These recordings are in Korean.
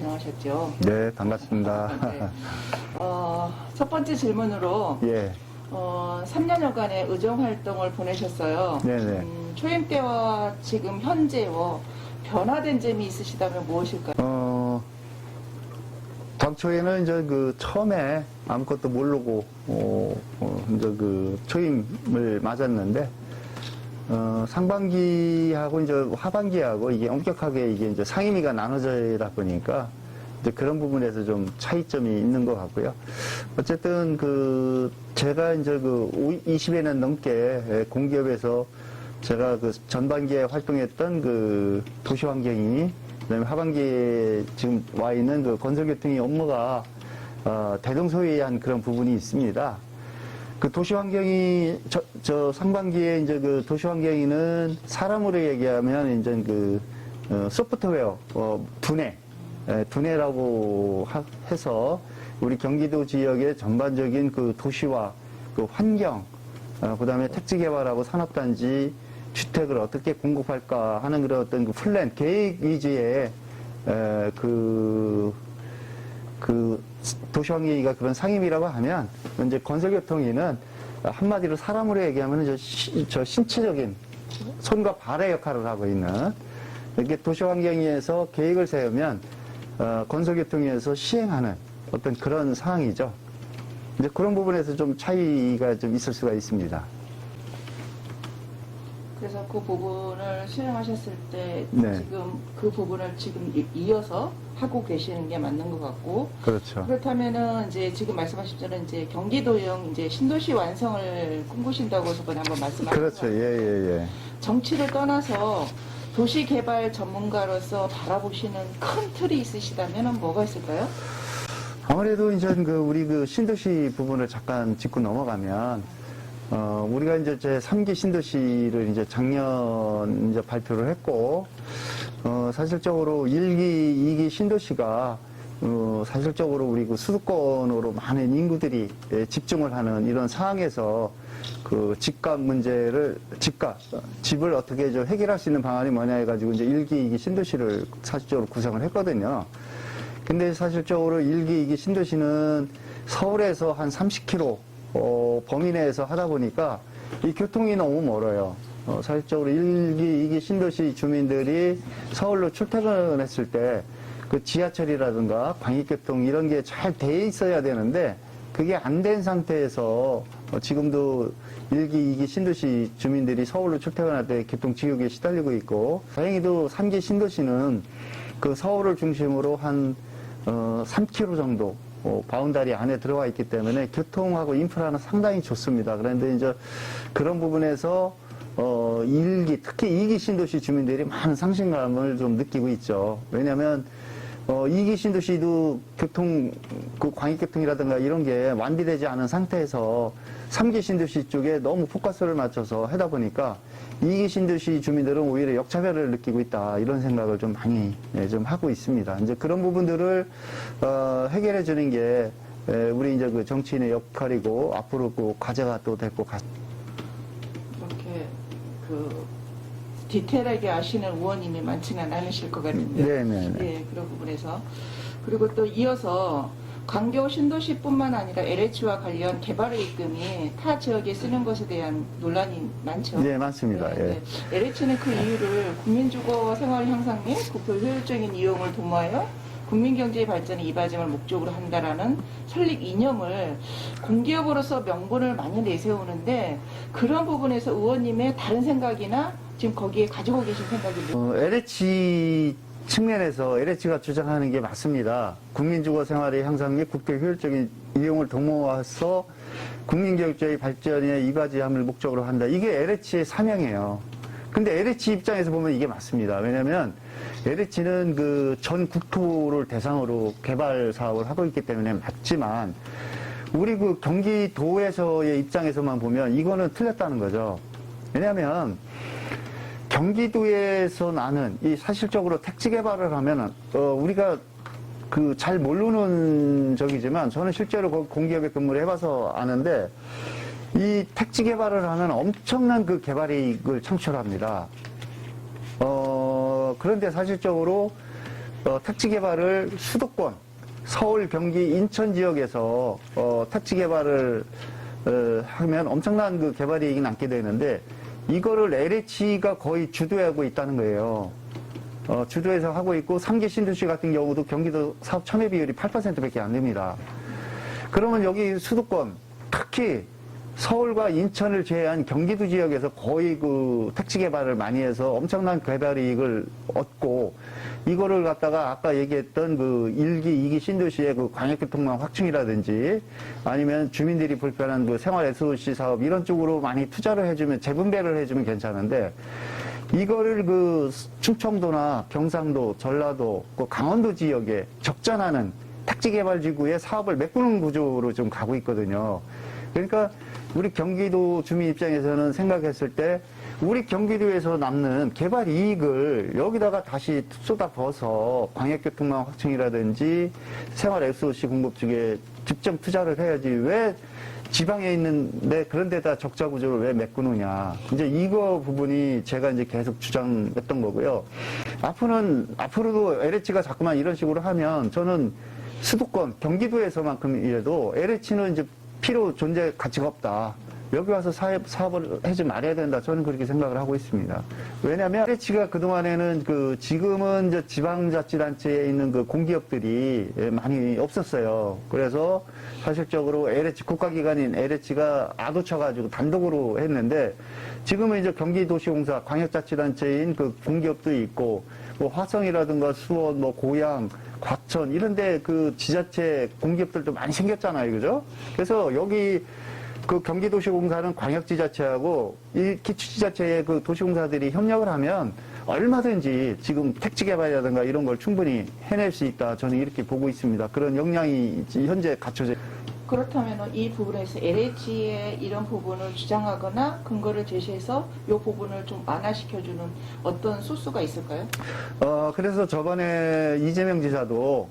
안녕하셨죠? 네, 반갑습니다. 네. 첫 번째 질문으로 예, 3년여간의 의정 활동을 보내셨어요. 네네. 초임 때와 지금 현재와 변화된 점이 있으시다면 무엇일까요? 당초에는 이제 처음에 아무것도 모르고, 이제 초임을 맞았는데, 상반기하고 이제 하반기하고 이게 엄격하게 이게 이제 상임위가 나눠져다 보니까, 이제 그런 부분에서 좀 차이점이 있는 것 같고요. 어쨌든 제가 이제 20여년 넘게 공기업에서 제가 전반기에 활동했던 도시환경이, 그다음에 하반기에 지금 와 있는 건설교통의 업무가 대동소이한 그런 부분이 있습니다. 도시환경이 상반기에 이제 도시환경이는 사람으로 얘기하면 이제 소프트웨어 두뇌라고 해서 우리 경기도 지역의 전반적인 도시와 환경, 그다음에 택지개발하고 산업단지 주택을 어떻게 공급할까 하는 그런 어떤 플랜, 계획 위주의 도시환경위가 그런 상임이라고 하면, 이제 건설교통위는 한마디로 사람으로 얘기하면 저 신체적인 손과 발의 역할을 하고 있는, 이렇게 도시환경위에서 계획을 세우면 건설교통위에서 시행하는 어떤 그런 상황이죠. 이제 그런 부분에서 좀 차이가 좀 있을 수가 있습니다. 그래서 그 부분을 수행하셨을 때 네. 지금 그 부분을 지금 이어서 하고 계시는 게 맞는 것 같고, 그렇죠. 그렇다면은 이제 지금 말씀하신 이제 경기도형 이제 신도시 완성을 꿈꾸신다고 저번에 한번 말씀하셨죠. 그렇죠. 예. 정치를 떠나서 도시개발 전문가로서 바라보시는 큰 틀이 있으시다면 뭐가 있을까요? 아무래도 이제 우리 신도시 부분을 잠깐 짚고 넘어가면, 우리가 이제 제 3기 신도시를 이제 작년 이제 발표를 했고, 사실적으로 1기, 2기 신도시가, 사실적으로 우리 수도권으로 많은 인구들이 집중을 하는 이런 상황에서 집값 문제를, 집을 어떻게 좀 해결할 수 있는 방안이 뭐냐 해가지고 이제 1기, 2기 신도시를 사실적으로 구성을 했거든요. 근데 사실적으로 1기, 2기 신도시는 서울에서 한 30km, 범위 내에서 하다 보니까 이 교통이 너무 멀어요. 사실적으로 1기, 2기 신도시 주민들이 서울로 출퇴근했을 때 지하철이라든가 광역교통 이런 게 잘 돼 있어야 되는데 그게 안 된 상태에서 지금도 1기, 2기 신도시 주민들이 서울로 출퇴근할 때 교통지옥에 시달리고 있고, 다행히도 3기 신도시는 서울을 중심으로 한 3km 정도 바운다리 안에 들어와 있기 때문에 교통하고 인프라는 상당히 좋습니다. 그런데 이제 그런 부분에서 1기, 특히 2기 신도시 주민들이 많은 상실감을 좀 느끼고 있죠. 왜냐하면 2기 신도시도 교통, 광역교통이라든가 이런 게 완비되지 않은 상태에서 3기 신도시 쪽에 너무 포커스를 맞춰서 하다 보니까 2기 신도시 주민들은 오히려 역차별을 느끼고 있다, 이런 생각을 좀 많이 좀 하고 있습니다. 이제 그런 부분들을 해결해 주는 게 우리 이제 정치인의 역할이고 앞으로 과제가 또 될 것 같습니다. 이렇게 디테일하게 아시는 의원님이 많지는 않으실 것 같은데. 네네. 예, 그런 부분에서. 그리고 또 이어서 광교 신도시뿐만 아니라 LH와 관련 개발의 입금이 타 지역에 쓰는 것에 대한 논란이 많죠. 네, 맞습니다. 예. LH는 그 이유를 국민주거 생활 향상 및 국토 효율적인 이용을 도모하여 국민경제의 발전에 이바짐을 목적으로 한다라는 설립 이념을 공기업으로서 명분을 많이 내세우는데, 그런 부분에서 의원님의 다른 생각이나 지금 거기에 가지고 계신 생각이 LH 측면에서 LH가 주장하는 게 맞습니다. 국민주거 생활의 향상 및 국토 효율적인 이용을 도모해서 국민경제의 발전에 이바지함을 목적으로 한다. 이게 LH의 사명이에요. 근데 LH 입장에서 보면 이게 맞습니다. 왜냐하면 LH는 전 국토를 대상으로 개발 사업을 하고 있기 때문에 맞지만, 우리 경기도에서의 입장에서만 보면 이거는 틀렸다는 거죠. 왜냐하면 경기도에서 나는 이 사실적으로 택지 개발을 하면은 우리가 잘 모르는 적이지만 저는 실제로 공기업에 근무를 해봐서 아는데, 이 택지 개발을 하면 엄청난 개발 이익을 창출합니다. 그런데 사실적으로 택지 개발을 수도권, 서울, 경기, 인천 지역에서 택지 개발을 하면 엄청난 그 개발 이익이 남게 되는데 이거를 LH가 거의 주도하고 있다는 거예요. 주도해서 하고 있고 3기 신도시 같은 경우도 경기도 사업 참여 비율이 8%밖에 안 됩니다. 그러면 여기 수도권, 특히 서울과 인천을 제외한 경기도 지역에서 거의 그 택지 개발을 많이 해서 엄청난 개발 이익을 얻고 이거를 갖다가 아까 얘기했던 그 1기, 2기 신도시의 그 광역교통망 확충이라든지 아니면 주민들이 불편한 그 생활 SOC 사업 이런 쪽으로 많이 투자를 해주면 재분배를 해주면 괜찮은데 이거를 그 충청도나 경상도, 전라도, 그 강원도 지역에 적전하는 택지 개발 지구에 사업을 메꾸는 구조로 좀 가고 있거든요. 그러니까 우리 경기도 주민 입장에서는 생각했을 때 우리 경기도에서 남는 개발 이익을 여기다가 다시 쏟아부어서 광역교통망 확충이라든지 생활 SOC 공급 쪽에 직접 투자를 해야지 왜 지방에 있는데 그런 데다 적자 구조를 왜 메꾸느냐. 이제 이거 부분이 제가 이제 계속 주장했던 거고요. 앞으로도 LH가 자꾸만 이런 식으로 하면 저는 수도권, 경기도에서만큼이라도 LH는 이제 필요 존재 가치가 없다. 여기 와서 사업을 하지 말아야 된다. 저는 그렇게 생각을 하고 있습니다. 왜냐하면 LH가 그동안에는 지금은 이제 지방자치단체에 있는 그 공기업들이 많이 없었어요. 그래서 사실적으로 LH, 국가기관인 LH가 아도쳐가지고 단독으로 했는데 지금은 이제 경기도시공사, 광역자치단체인 그 공기업도 있고 뭐 화성이라든가 수원, 뭐 고양, 과천 이런데 그 지자체 공기업들도 많이 생겼잖아요, 그죠? 그래서 여기 그 경기도시공사는 광역지자체하고 이 기초지자체의 그 도시공사들이 협력을 하면 얼마든지 지금 택지 개발이라든가 이런 걸 충분히 해낼 수 있다. 저는 이렇게 보고 있습니다. 그런 역량이 현재 갖춰져. 그렇다면 이 부분에서 LH의 이런 부분을 주장하거나 근거를 제시해서 이 부분을 좀 완화시켜주는 어떤 소스가 있을까요? 그래서 저번에 이재명 지사도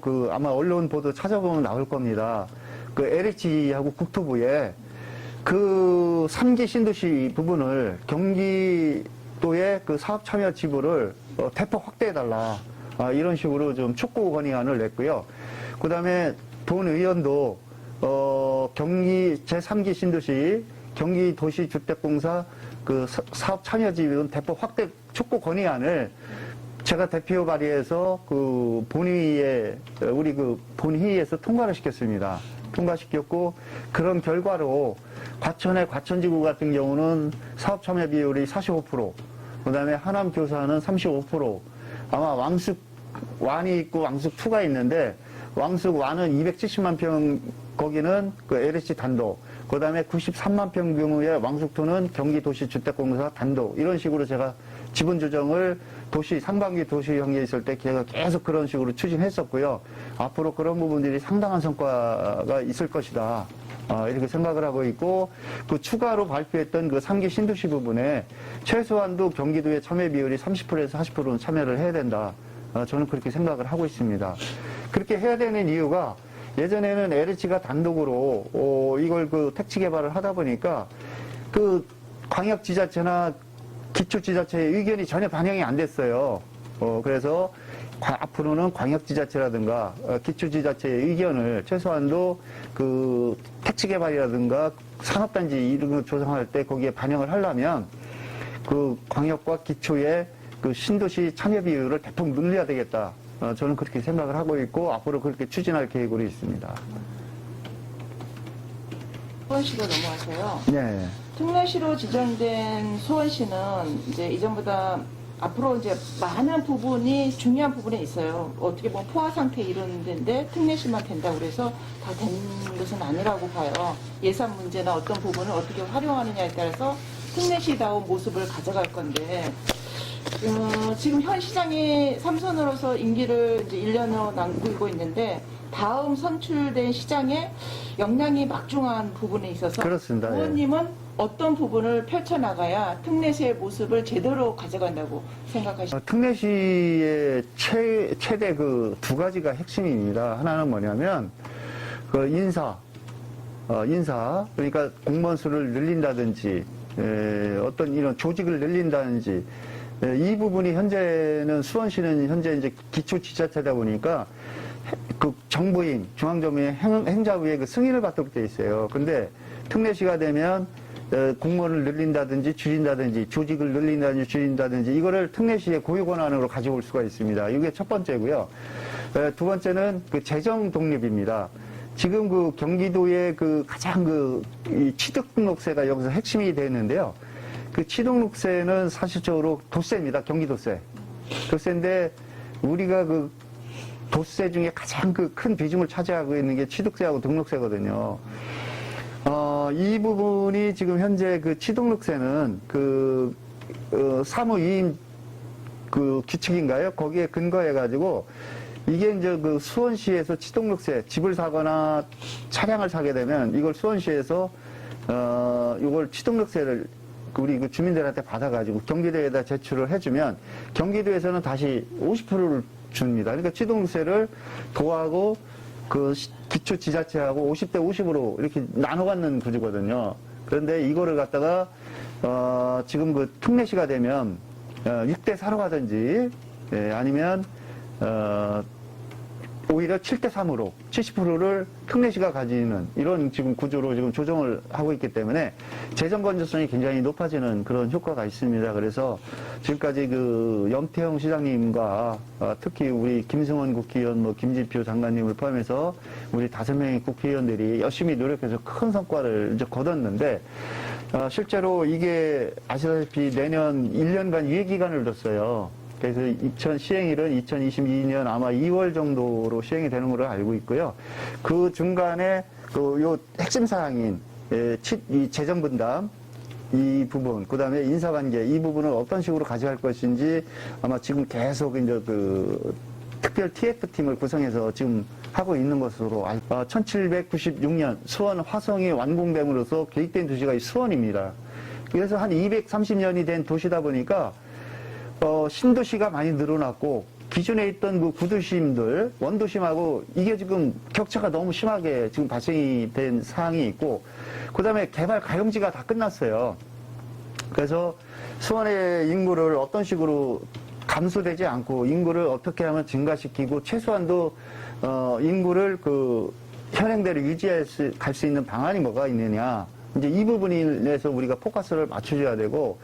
그 아마 언론 보도 찾아보면 나올 겁니다. 그 LH하고 국토부에 그 3기 신도시 부분을 경기도의 그 사업 참여 지구를 대폭 확대해달라. 이런 식으로 좀 촉구 건의안을 냈고요. 그 다음에 본 의원도 경기 제3기 신도시 경기도시주택공사 그 사업 참여 지분 대폭 확대 촉구 건의안을 제가 대표 발의해서 그 본회의에 우리 그 본회의에서 통과를 시켰습니다. 통과시켰고 그런 결과로 과천의 과천지구 같은 경우는 사업 참여 비율이 45%, 그다음에 하남 교사는 35%. 아마 왕숙 1이 있고 왕숙 2가 있는데 왕숙 1은 270만 평 거기는 그 LH 단독. 그다음에 93만 평 규모의 왕숙 2는 경기도시주택공사 단독. 이런 식으로 제가 지분 조정을 상반기 도시 형성에 있을 때 제가 계속 그런 식으로 추진했었고요. 앞으로 그런 부분들이 상당한 성과가 있을 것이다. 이렇게 생각을 하고 있고, 그 추가로 발표했던 그 3기 신도시 부분에 최소한도 경기도의 참여 비율이 30%에서 40%는 참여를 해야 된다. 저는 그렇게 생각을 하고 있습니다. 그렇게 해야 되는 이유가 예전에는 LH가 단독으로 이걸 그 택지 개발을 하다 보니까 그 광역지자체나 기초지자체의 의견이 전혀 반영이 안 됐어요. 그래서 앞으로는 광역지자체라든가 기초지자체의 의견을 최소한도 그 택지 개발이라든가 산업단지 이런 거 조성할 때 거기에 반영을 하려면 그 광역과 기초의 그 신도시 참여 비율을 대폭 늘려야 되겠다. 저는 그렇게 생각을 하고 있고 앞으로 그렇게 추진할 계획으로 있습니다. 수원시로 넘어와서요. 네. 특례시로 지정된 수원시는 이제 이전보다 앞으로 이제 많은 부분이 중요한 부분에 있어요. 어떻게 보면 포화 상태 이런 데인데 특례시만 된다고 그래서 다 된 것은 아니라고 봐요. 예산 문제나 어떤 부분을 어떻게 활용하느냐에 따라서 특례시다운 모습을 가져갈 건데 지금 현 시장이 삼선으로서 임기를 이제 1년을 남기고 있는데 다음 선출된 시장에 역량이 막중한 부분에 있어서 그렇습니다. 의원님은 어떤 부분을 펼쳐나가야 특례시의 모습을 제대로 가져간다고 생각하십니까? 특례시의 최대 그 두 가지가 핵심입니다. 하나는 뭐냐면 그 인사, 그러니까 공무원 수를 늘린다든지 어떤 이런 조직을 늘린다든지 이 부분이 현재는 수원시는 현재 이제 기초지자체다 보니까 그 정부인, 중앙정부의 행자부의 그 승인을 받도록 되어 있어요. 근데 특례시가 되면 공무원을 늘린다든지 줄인다든지 조직을 늘린다든지 줄인다든지 이거를 특례시의 고유 권한으로 가져올 수가 있습니다. 이게 첫 번째고요. 두 번째는 그 재정 독립입니다. 지금 그 경기도의 그 가장 이 취득등록세가 여기서 핵심이 되는데요. 그 취득등록세는 사실적으로 도세입니다. 경기도세. 도세인데 우리가 그 도세 중에 가장 그 큰 비중을 차지하고 있는 게 취득세하고 등록세거든요. 이 부분이 지금 현재 그 취등록세는 사무위임 그 규칙인가요? 거기에 근거해가지고 이게 이제 그 수원시에서 취등록세, 집을 사거나 차량을 사게 되면 이걸 수원시에서 이걸 취등록세를 우리 그 주민들한테 받아가지고 경기도에다 제출을 해주면 경기도에서는 다시 50%를 줍니다. 그러니까 취등록세를 도하고 그 기초지자체하고 50대 50으로 이렇게 나눠 갖는 구조거든요. 그런데 이거를 갖다가 지금 그 특례시가 되면 6대 4로 가든지 아니면 오히려 7대 3으로 70%를 특례시가 가지는 이런 지금 구조로 지금 조정을 하고 있기 때문에 재정 건전성이 굉장히 높아지는 그런 효과가 있습니다. 그래서 지금까지 그 염태영 시장님과 특히 우리 김승원 국회의원, 뭐 김진표 장관님을 포함해서 우리 5명의 국회의원들이 열심히 노력해서 큰 성과를 이제 거뒀는데 실제로 이게 아시다시피 내년 1년간 유예기간을 뒀어요. 그래서 시행일은 2022년 아마 2월 정도로 시행이 되는 걸로 알고 있고요. 그 중간에 요 핵심 사항인 이 재정 분담 이 부분, 그 다음에 인사관계 이 부분을 어떤 식으로 가져갈 것인지 아마 지금 계속 이제 그 특별 TF팀을 구성해서 지금 하고 있는 것으로 1796년 수원 화성이 완공됨으로써 계획된 도시가 이 수원입니다. 그래서 한 230년이 된 도시다 보니까 신도시가 많이 늘어났고 기존에 있던 그 구도심들 원도심하고 이게 지금 격차가 너무 심하게 지금 발생이 된 사항이 있고 그 다음에 개발 가용지가 다 끝났어요. 그래서 수원의 인구를 어떤 식으로 감소되지 않고 인구를 어떻게 하면 증가시키고 최소한도 인구를 그 현행대로 유지할 갈 수 있는 방안이 뭐가 있느냐. 이제 이 부분에 대해서 우리가 포커스를 맞춰줘야 되고,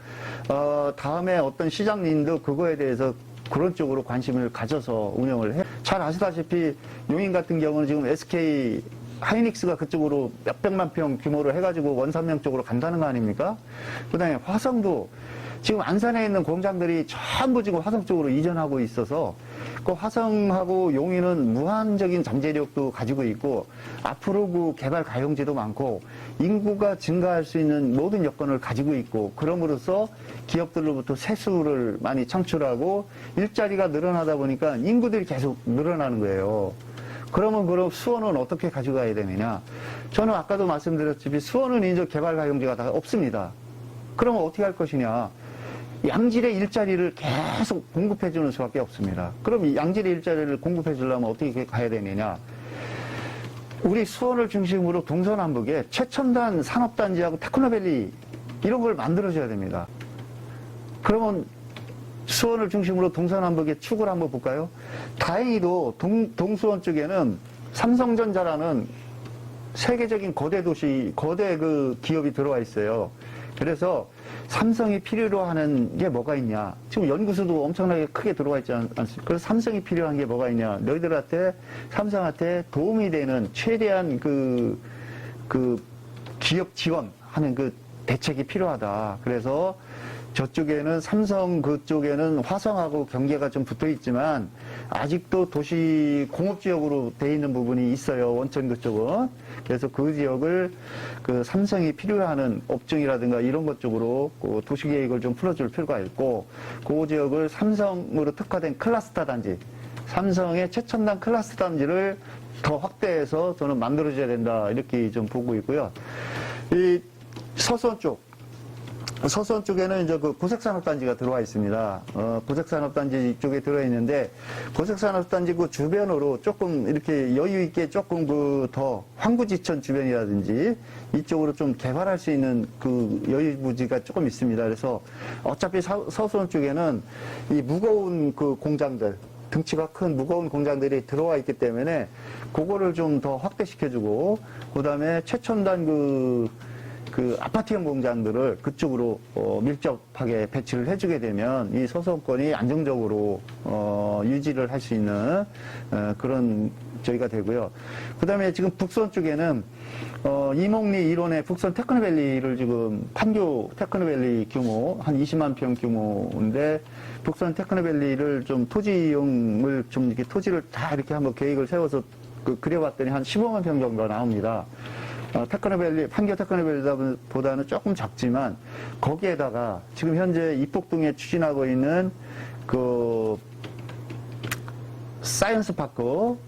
다음에 어떤 시장님도 그거에 대해서 그런 쪽으로 관심을 가져서 운영을 해. 잘 아시다시피 용인 같은 경우는 지금 SK 하이닉스가 그쪽으로 몇백만 평 규모로 해가지고 원산명 쪽으로 간다는 거 아닙니까? 그 다음에 화성도 지금 안산에 있는 공장들이 전부 지금 화성 쪽으로 이전하고 있어서 그 화성하고 용인은 무한적인 잠재력도 가지고 있고 앞으로 그 개발 가용지도 많고 인구가 증가할 수 있는 모든 여건을 가지고 있고 그럼으로써 기업들로부터 세수를 많이 창출하고 일자리가 늘어나다 보니까 인구들이 계속 늘어나는 거예요. 그러면 그럼 수원은 어떻게 가져가야 되느냐? 저는 아까도 말씀드렸지만 수원은 이제 개발 가용지가 다 없습니다. 그러면 어떻게 할 것이냐? 양질의 일자리를 계속 공급해 주는 수밖에 없습니다. 그럼 이 양질의 일자리를 공급해 주려면 어떻게 가야 되느냐? 우리 수원을 중심으로 동서남북에 최첨단 산업단지하고 테크노밸리 이런 걸 만들어줘야 됩니다. 그러면 수원을 중심으로 동서남북의 축을 한번 볼까요? 다행히도 동수원 쪽에는 삼성전자라는 세계적인 거대 도시, 거대 그 기업이 들어와 있어요. 그래서 삼성이 필요로 하는 게 뭐가 있냐. 지금 연구소도 엄청나게 크게 들어와 있지 않습니까? 그래서 삼성이 필요한 게 뭐가 있냐. 너희들한테, 삼성한테 도움이 되는 최대한 그 기업 지원하는 그 대책이 필요하다. 그래서 저쪽에는 삼성 그쪽에는 화성하고 경계가 좀 붙어 있지만 아직도 도시 공업지역으로 돼 있는 부분이 있어요. 원천 그쪽은. 그래서 그 지역을 그 삼성이 필요하는 업종이라든가 이런 것 쪽으로 그 도시계획을 좀 풀어줄 필요가 있고 그 지역을 삼성으로 특화된 클러스터 단지, 삼성의 최첨단 클러스터 단지를 더 확대해서 저는 만들어줘야 된다. 이렇게 좀 보고 있고요. 이 서수원 쪽. 서수원 쪽에는 이제 그 고색산업단지가 들어와 있습니다. 고색산업단지 쪽에 들어 있는데, 고색산업단지 그 주변으로 조금 이렇게 여유 있게 조금 그 더 황구지천 주변이라든지 이쪽으로 좀 개발할 수 있는 그 여유 부지가 조금 있습니다. 그래서 어차피 서수원 쪽에는 이 무거운 그 공장들, 등치가 큰 무거운 공장들이 들어와 있기 때문에 그거를 좀 더 확대시켜주고, 그 다음에 최첨단 그 아파트형 공장들을 그쪽으로 밀접하게 배치를 해주게 되면 이 서수원권이 안정적으로 유지를 할 수 있는 그런 저희가 되고요. 그 다음에 지금 북선 쪽에는 이몽리 일원의 북선 테크노밸리를 지금 판교 테크노밸리 규모 한 20만 평 규모인데, 북선 테크노밸리를 좀 토지 이용을 좀 이렇게 토지를 다 이렇게 한번 계획을 세워서 그려봤더니 한 15만 평 정도 나옵니다. 테크노밸리, 판교 테크노밸리보다는 조금 작지만, 거기에다가 지금 현재 이폭동에 추진하고 있는 그 사이언스파크를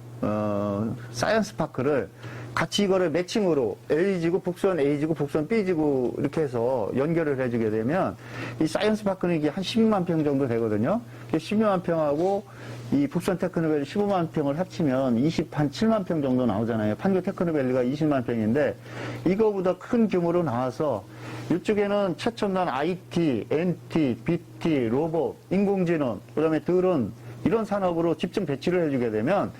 같이 이거를 매칭으로 A지구, 북선 A지구, 북선 B지구 이렇게 해서 연결을 해주게 되면 이 사이언스파크는 이게 한 12만 평 정도 되거든요. 12만 평하고 이 북선 테크노밸리 15만 평을 합치면 7만 평 정도 나오잖아요. 판교 테크노밸리가 20만 평인데 이거보다 큰 규모로 나와서 이쪽에는 최첨단 IT, NT, BT, 로봇, 인공지능, 그다음에 드론 이런 산업으로 집중 배치를 해주게 되면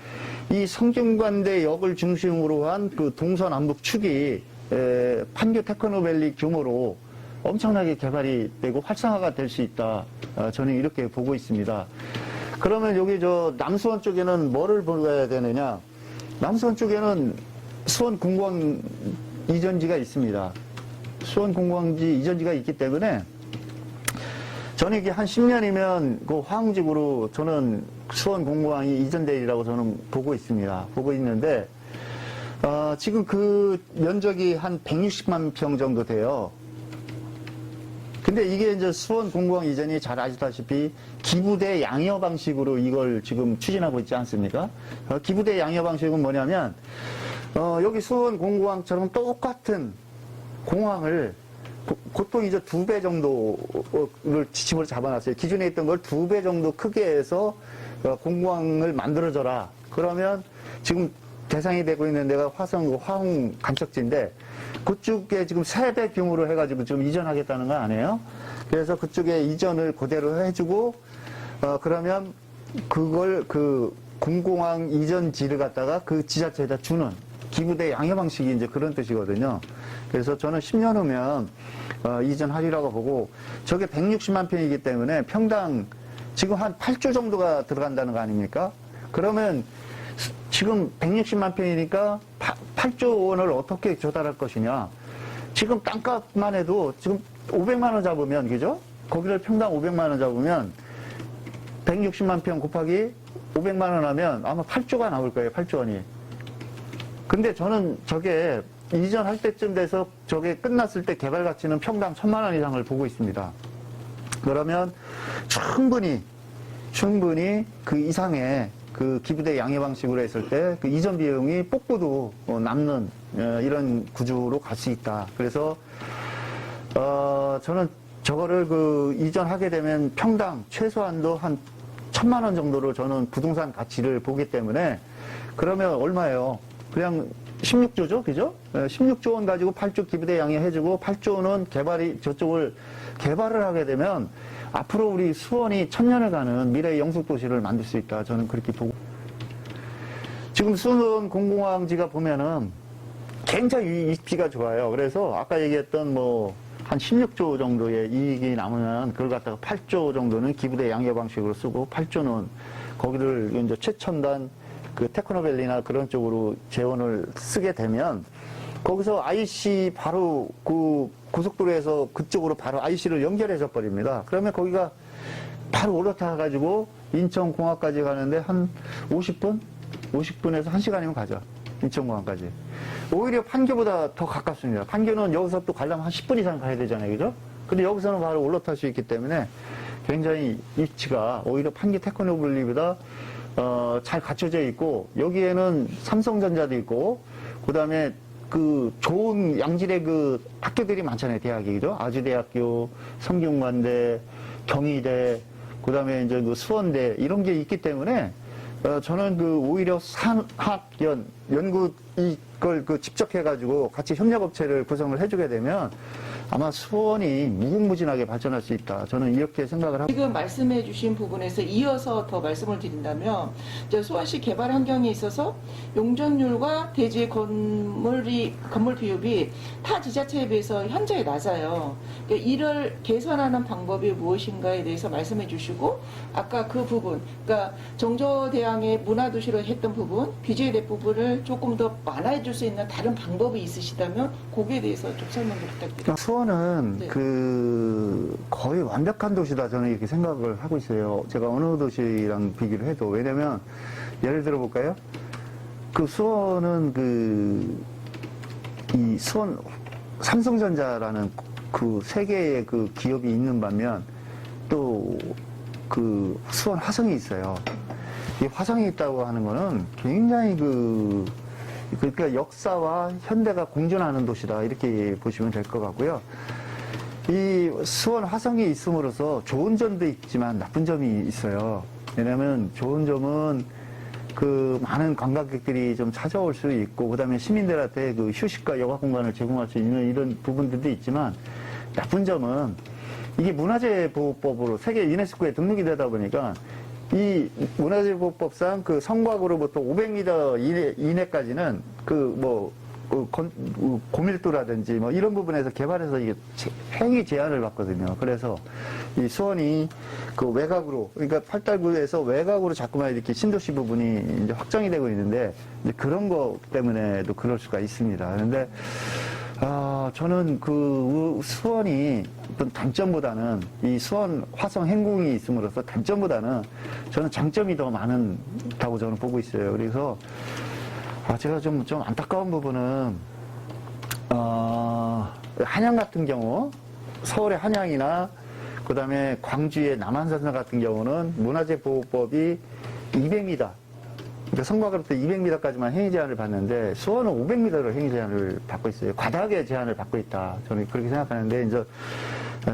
이 성균관대역을 중심으로 한 그 동서남북 축이 판교 테크노밸리 규모로 엄청나게 개발이 되고 활성화가 될 수 있다. 저는 이렇게 보고 있습니다. 그러면 여기 저 남수원 쪽에는 뭐를 보여야 되느냐? 남수원 쪽에는 수원 공무원 이전지가 있습니다. 수원 공무원지 이전지가 있기 때문에 저는 이게 한 10년이면 그 화흥지구로 저는 수원 공무원이 이전되리라고 저는 보고 있습니다. 보고 있는데, 지금 그 면적이 한 160만 평 정도 돼요. 근데 이게 이제 수원 공무원 이전이 잘 아시다시피 기부대 양여 방식으로 이걸 지금 추진하고 있지 않습니까? 기부대 양여 방식은 뭐냐면, 여기 수원 공무원처럼 똑같은 공항을 보통 이제 2배 정도를 지침으로 잡아놨어요. 기존에 있던 걸 2배 정도 크게 해서 공구항을 만들어줘라. 그러면 지금 대상이 되고 있는 데가 화흥 감척지인데 그쪽에 지금 3배 규모로 해가지고 지금 이전하겠다는 거 아니에요? 그래서 그쪽에 이전을 그대로 해주고 그러면 그걸 그 공공항 이전지를 갖다가 그 지자체에다 주는 기부대 양여 방식이 이제 그런 뜻이거든요. 그래서 저는 10년 후면 이전하리라고 보고, 저게 160만 평이기 때문에 평당 지금 한 8조 정도가 들어간다는 거 아닙니까? 그러면 지금 160만 평이니까 8조 원을 어떻게 조달할 것이냐? 지금 땅값만 해도 지금 500만 원 잡으면, 그죠? 거기를 평당 500만 원 잡으면 160만 평 곱하기 500만 원 하면 아마 8조가 나올 거예요. 8조 원이. 근데 저는 저게 이전할 때쯤 돼서 저게 끝났을 때 개발 가치는 평당 1,000만 원 이상을 보고 있습니다. 그러면 충분히 그 이상의 그 기부대 양해 방식으로 했을 때 그 이전 비용이 뽑고도 남는 이런 구조로 갈 수 있다. 그래서 저는 저거를 그 이전하게 되면 평당 최소한도 한 1,000만 원 정도로 저는 부동산 가치를 보기 때문에, 그러면 얼마예요? 그냥 16조죠, 그죠? 16조 원 가지고 8조 기부대 양해해주고 8조 원은 저쪽을 개발을 하게 되면 앞으로 우리 수원이 천년을 가는 미래의 영숙도시를 만들 수 있다. 저는 그렇게 보고. 지금 수원 공공항지가 보면은 굉장히 입지가 좋아요. 그래서 아까 얘기했던 한 16조 정도의 이익이 남으면 그걸 갖다가 8조 정도는 기부대 양해 방식으로 쓰고 8조는 거기를 이제 최첨단 그 테크노밸리나 그런 쪽으로 재원을 쓰게 되면 거기서 IC 바로 그 고속도로에서 그쪽으로 바로 IC를 연결해서 버립니다. 그러면 거기가 바로 올라타가지고 인천공항까지 가는데 한 50분? 50분에서 1시간이면 가죠. 인천공항까지. 오히려 판교보다 더 가깝습니다. 판교는 여기서 또 가려면 한 10분 이상 가야 되잖아요. 그죠? 근데 여기서는 바로 올라탈 수 있기 때문에 굉장히 위치가 오히려 판교 테크노밸리보다 잘 갖춰져 있고, 여기에는 삼성전자도 있고, 그 다음에 그 좋은 양질의 그 학교들이 많잖아요. 대학이, 그죠? 아주대학교, 성균관대, 경희대, 그 다음에 이제 그 수원대, 이런 게 있기 때문에, 저는 그 오히려 산학연, 연구 이걸 그 직접 해가지고 같이 협력업체를 구성을 해주게 되면 아마 수원이 무궁무진하게 발전할 수 있다. 저는 이렇게 생각을 하고. 지금 말씀해 주신 부분에서 이어서 더 말씀을 드린다면, 이제 수원시 개발 환경에 있어서 용적률과 대지 건물 비율이 타 지자체에 비해서 현저히 낮아요. 그러니까 이를 개선하는 방법이 무엇인가에 대해서 말씀해 주시고, 아까 그 부분, 그러니까 정조대왕의 문화도시로 했던 부분, BJ 대부분을 조금 더 완화해 줄 수 있는 다른 방법이 있으시다면, 거기에 대해서 좀 설명 좀 부탁드립니다. 수원은 네. 그 거의 완벽한 도시다, 저는 이렇게 생각을 하고 있어요. 제가 어느 도시랑 비교를 해도. 왜냐면 예를 들어 볼까요? 그 수원은 이 수원 삼성전자라는 그 세계의 그 기업이 있는 반면 또 그 수원 화성이 있어요. 이 화성이 있다고 하는 거는 굉장히 그러니까 역사와 현대가 공존하는 도시다, 이렇게 보시면 될 것 같고요. 이 수원 화성이 있음으로써 좋은 점도 있지만 나쁜 점이 있어요. 왜냐하면 좋은 점은 그 많은 관광객들이 좀 찾아올 수 있고, 그 다음에 시민들한테 그 휴식과 여가 공간을 제공할 수 있는 이런 부분들도 있지만, 나쁜 점은 이게 문화재보호법으로 세계 유네스코에 등록이 되다 보니까 이 문화재보호법상 그 성곽으로부터 500m 이내까지는 고밀도라든지 뭐 이런 부분에서 개발해서 이게 행위 제한을 받거든요. 그래서 이 수원이 그 외곽으로, 그러니까 팔달구에서 외곽으로 자꾸만 이렇게 신도시 부분이 이제 확장이 되고 있는데, 이제 그런 거 때문에도 그럴 수가 있습니다. 그런데 저는 그 수원이 어떤 단점보다는, 이 수원 화성 행궁이 있음으로써 단점보다는 저는 장점이 더 많다고 저는 보고 있어요. 그래서 제가 좀 안타까운 부분은, 한양 같은 경우, 서울의 한양이나, 그 다음에 광주의 남한산성 같은 경우는 문화재보호법이 200m, 그러니까 성곽으로부터 200m까지만 행위 제한을 받는데, 수원은 500m로 행위 제한을 받고 있어요. 과다하게 제한을 받고 있다. 저는 그렇게 생각하는데, 이제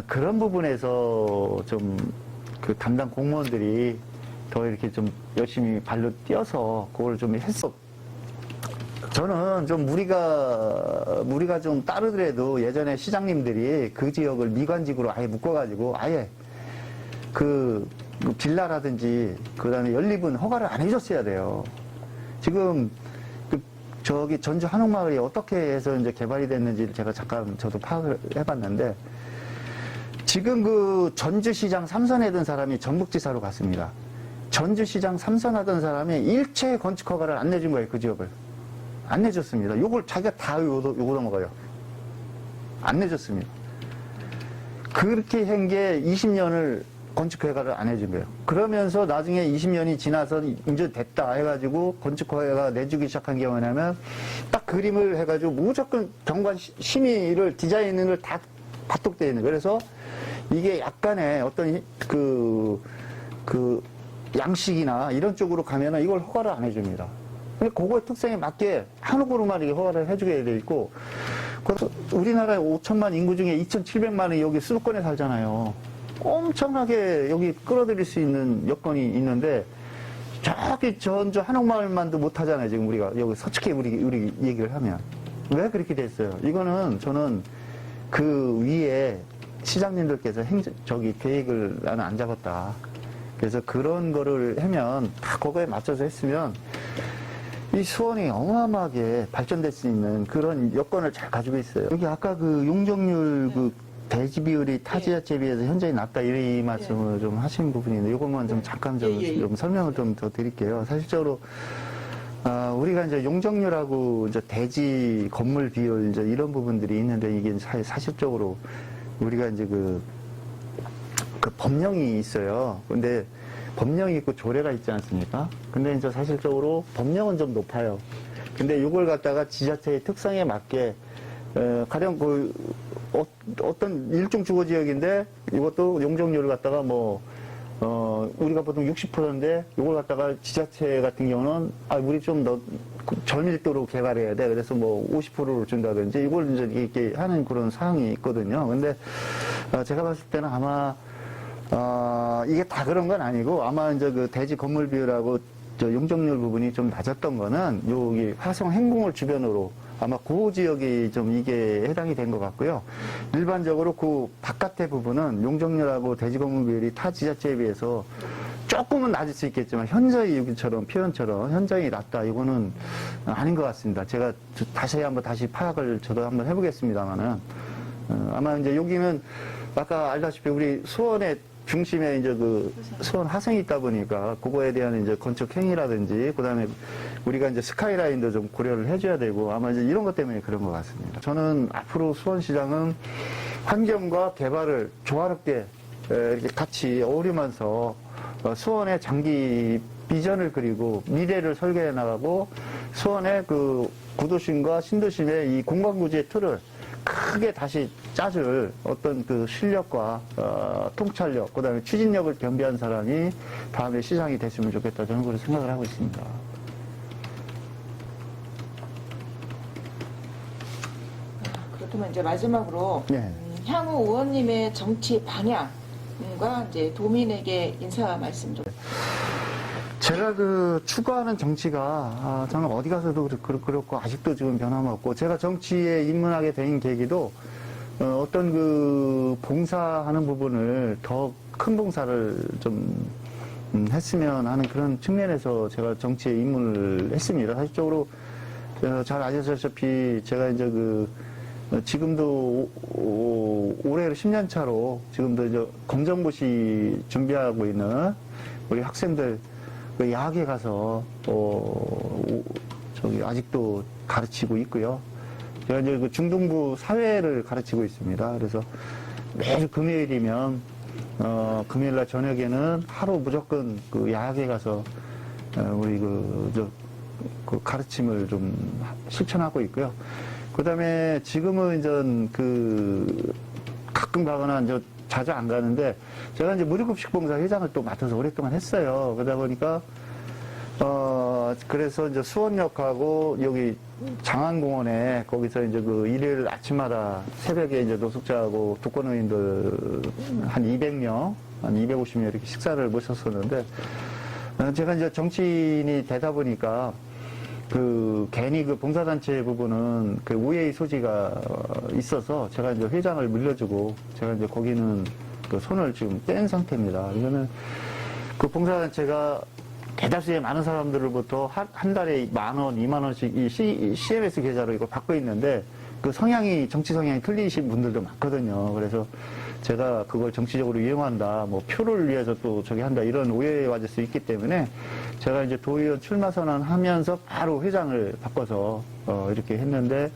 그런 부분에서 좀 그 담당 공무원들이 더 이렇게 좀 열심히 발로 뛰어서 그걸 좀 했어. 저는 좀 무리가 좀 따르더라도 예전에 시장님들이 그 지역을 미관직으로 아예 묶어가지고 아예 그 빌라라든지 그 다음에 연립은 허가를 안 해줬어야 돼요. 지금 저기 전주 한옥마을이 어떻게 해서 이제 개발이 됐는지 제가 잠깐 저도 파악을 해봤는데, 지금 그 전주시장 3선 하던 사람이 전북지사로 갔습니다. 전주시장 3선 하던 사람이 일체 건축 허가를 안 내준 거예요, 그 지역을. 안 내줬습니다. 요걸 자기가 다 요거 먹어요. 안 내줬습니다. 그렇게 한 게 20년을 건축 허가를 안 해준 거예요. 그러면서 나중에 20년이 지나서 이제 됐다 해가지고 건축 허가가 내주기 시작한 게 뭐냐면, 딱 그림을 해가지고 무조건 경관 심의를 디자인을 다 받독되어 있는 거예요. 그래서 이게 약간의 어떤 그 양식이나 이런 쪽으로 가면은 이걸 허가를 안 해줍니다. 그거의 특성에 맞게 한옥으로만 이게 허가를 해주게 돼 있고, 우리나라의 5천만 인구 중에 2,700만이 여기 수도권에 살잖아요. 엄청나게 여기 끌어들일 수 있는 여건이 있는데, 저기 전주 한옥마을만도 못하잖아요. 지금 우리가 여기 솔직히 우리 얘기를 하면. 왜 그렇게 됐어요? 이거는 저는 그 위에 시장님들께서 계획을 나는 안 잡았다. 그래서 그런 거를 하면 다 그거에 맞춰서 했으면 이 수원이 어마어마하게 발전될 수 있는 그런 여건을 잘 가지고 있어요. 여기 아까 그 용적률 그 대지 비율이 타 지자체에 비해서 현저히 낮다, 이 말씀을 좀 하신 부분인데, 이것만 좀 잠깐 좀 설명을 좀 더 드릴게요. 사실적으로 우리가 이제 용적률하고 이제 대지 건물 비율 이제 이런 부분들이 있는데, 이게 사실적으로 우리가 이제 그 법령이 있어요. 근데 법령이 있고 조례가 있지 않습니까? 근데 이제 사실적으로 법령은 좀 높아요. 근데 이걸 갖다가 지자체의 특성에 맞게 가령 어떤 일종 주거 지역인데 이것도 용적률을 갖다가 우리가 보통 60%인데 이걸 갖다가 지자체 같은 경우는 우리 좀 더 저밀도로 개발해야 돼. 그래서 뭐 50%로 준다든지 이걸 이제 이렇게 하는 그런 사항이 있거든요. 근데 제가 봤을 때는 아마 이게 다 그런 건 아니고 아마 이제 그 대지 건물 비율하고 저 용적률 부분이 좀 낮았던 거는 여기 화성 행궁을 주변으로 아마 그 지역이 좀 이게 해당이 된 것 같고요. 일반적으로 그 바깥의 부분은 용적률하고 대지 건물 비율이 타 지자체에 비해서 조금은 낮을 수 있겠지만 현저히 여기처럼 표현처럼 현저히 낮다 이거는 아닌 것 같습니다. 제가 다시 파악을 저도 한번 해보겠습니다만은 아마 이제 여기는 아까 알다시피 우리 수원의 중심에 이제 그 수원 화성이 있다 보니까 그거에 대한 이제 건축 행위라든지 그다음에 우리가 이제 스카이라인도 좀 고려를 해줘야 되고 아마 이제 이런 것 때문에 그런 것 같습니다. 저는 앞으로 수원시장은 환경과 개발을 조화롭게 이렇게 같이 어우르면서 수원의 장기 비전을 그리고 미래를 설계해 나가고 수원의 그 구도심과 신도심의 이 공간구조의 틀을 크게 다시 짜줄 어떤 그 실력과 통찰력, 그다음에 추진력을 겸비한 사람이 다음에 시장이 됐으면 좋겠다 저는 그렇게 생각을 하고 있습니다. 그렇다면 이제 마지막으로 네. 향후 의원님의 정치 방향과 이제 도민에게 인사 말씀 좀. 제가 그 추구하는 정치가 저는 어디 가서도 그렇고 아직도 지금 변함없고 제가 정치에 입문하게 된 계기도 어떤 그 봉사하는 부분을 더 큰 봉사를 좀 했으면 하는 그런 측면에서 제가 정치에 입문을 했습니다. 사실적으로 잘 아시다시피 제가 이제 그 지금도 올해로 10년 차로 지금도 이제 검정고시 준비하고 있는 우리 학생들 그 야학에 가서 저기 아직도 가르치고 있고요. 제가 이제 그 중등부 사회를 가르치고 있습니다. 그래서 매주 금요일이면 금요일날 저녁에는 하루 무조건 그 야학에 가서 우리 그 가르침을 좀 실천하고 있고요. 그다음에 지금은 이제 그 가끔 가거나 이제 자주 안 가는데 제가 이제 무료급식봉사 회장을 또 맡아서 오랫동안 했어요. 그러다 보니까 그래서 이제 수원역하고 여기 장안공원에 거기서 이제 그 일요일 아침마다 새벽에 이제 노숙자하고 독거노인들 한 200명, 한 250명 이렇게 식사를 모셨었는데 제가 이제 정치인이 되다 보니까 그 괜히 그 봉사단체 부분은 그 우회의 소지가 있어서 제가 이제 회장을 물려주고 제가 이제 거기는 그 손을 지금 뗀 상태입니다. 이거는 그 봉사단체가 대다수의 많은 사람들로부터 한 달에 10,000원, 20,000원씩 이 CMS 계좌로 이걸 받고 있는데 그 성향이, 정치 성향이 틀리신 분들도 많거든요. 그래서 제가 그걸 정치적으로 이용한다, 뭐 표를 위해서 또 저기 한다, 이런 오해에 맞을 수 있기 때문에 제가 이제 도의원 출마 선언하면서 바로 회장을 바꿔서 이렇게 했는데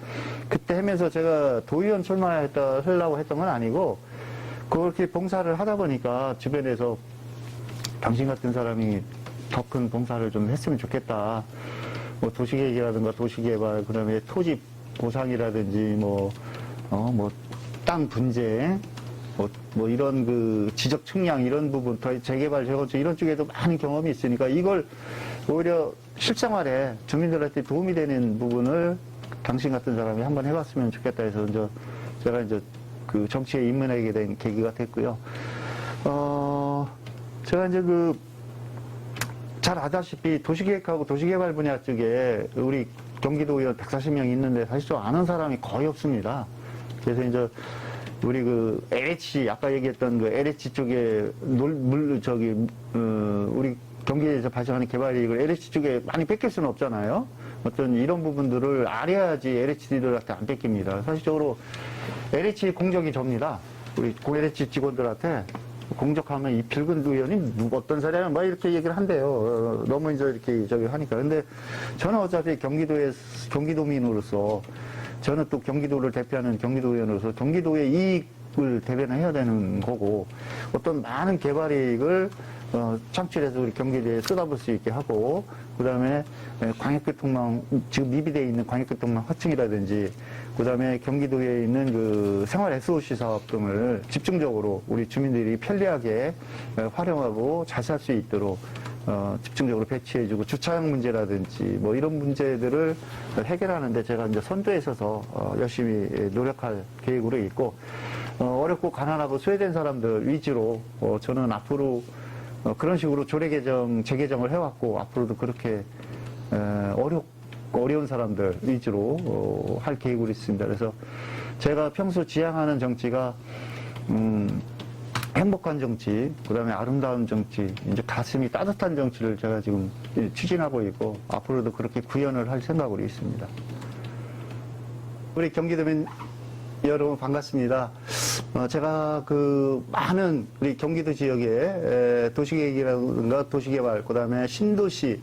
그때 하면서 제가 도의원 출마하려고 했던 건 아니고 그렇게 봉사를 하다 보니까 주변에서 당신 같은 사람이 더 큰 봉사를 좀 했으면 좋겠다. 뭐 도시계획이라든가 도시개발, 그 다음에 토지 보상이라든지 땅 분쟁, 뭐 이런 그 지적 측량 이런 부분, 재개발, 재건축 이런 쪽에도 많은 경험이 있으니까 이걸 오히려 실생활에 주민들한테 도움이 되는 부분을 당신 같은 사람이 한번 해봤으면 좋겠다 해서 이제 제가 이제 그 정치에 입문하게 된 계기가 됐고요. 제가 이제 잘 아다시피 도시계획하고 도시개발 분야 쪽에 우리 경기도 의원 140명 있는데 사실 좀 아는 사람이 거의 없습니다. 그래서 이제 우리 그 LH 아까 얘기했던 그 LH 쪽에 우리 경기에서 발생하는 개발 이익을 LH 쪽에 많이 뺏길 수는 없잖아요. 어떤 이런 부분들을 알아야지 LH들한테 안 뺏깁니다. 사실적으로 LH 공적이 접니다. 우리 LH 직원들한테 공적하면 이 필근 의원이 어떤 사람이야 막 이렇게 얘기를 한대요. 너무 이제 이렇게 저기 하니까. 근데 저는 어차피 경기도민으로서 저는 또 경기도를 대표하는 경기도 의원으로서 경기도의 이익을 대변해야 되는 거고 어떤 많은 개발 이익을 창출해서 우리 경기도에 쏟아볼 수 있게 하고, 그 다음에 광역교통망, 지금 미비되어 있는 광역교통망 확충이라든지, 그 다음에 경기도에 있는 그 생활 SOC 사업 등을 집중적으로 우리 주민들이 편리하게 활용하고 잘 살 수 있도록 집중적으로 배치해주고, 주차장 문제라든지 뭐 이런 문제들을 해결하는데 제가 이제 선두에 서서 열심히 노력할 계획으로 있고, 어렵고 가난하고 소외된 사람들 위주로 저는 앞으로 그런 식으로 조례개정, 재개정을 해왔고, 앞으로도 그렇게 어려운 사람들 위주로 할 계획으로 있습니다. 그래서 제가 평소 지향하는 정치가 행복한 정치, 그 다음에 아름다운 정치, 이제 가슴이 따뜻한 정치를 제가 지금 추진하고 있고, 앞으로도 그렇게 구현을 할 생각으로 있습니다. 우리 경기도민 여러분 반갑습니다. 제가 그 많은 우리 경기도 지역의 도시계획이라든가 도시개발, 그 다음에 신도시,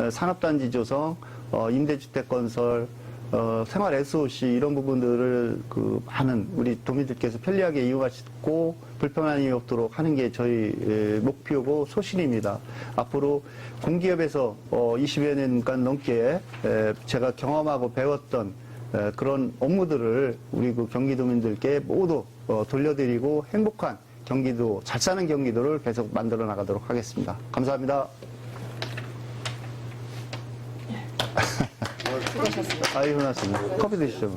산업단지 조성, 임대주택 건설, 생활 SOC 이런 부분들을 그 많은 우리 도민들께서 편리하게 이용하시고 불편함이 없도록 하는 게 저희 목표고 소신입니다. 앞으로 공기업에서 20여 년간 넘게 제가 경험하고 배웠던 그런 업무들을 우리 그 경기도민들께 모두 돌려드리고 행복한 경기도, 잘 사는 경기도를 계속 만들어 나가도록 하겠습니다. 감사합니다. 수고하셨습니다. 아이고, 고맙습니다. 커피 드시죠.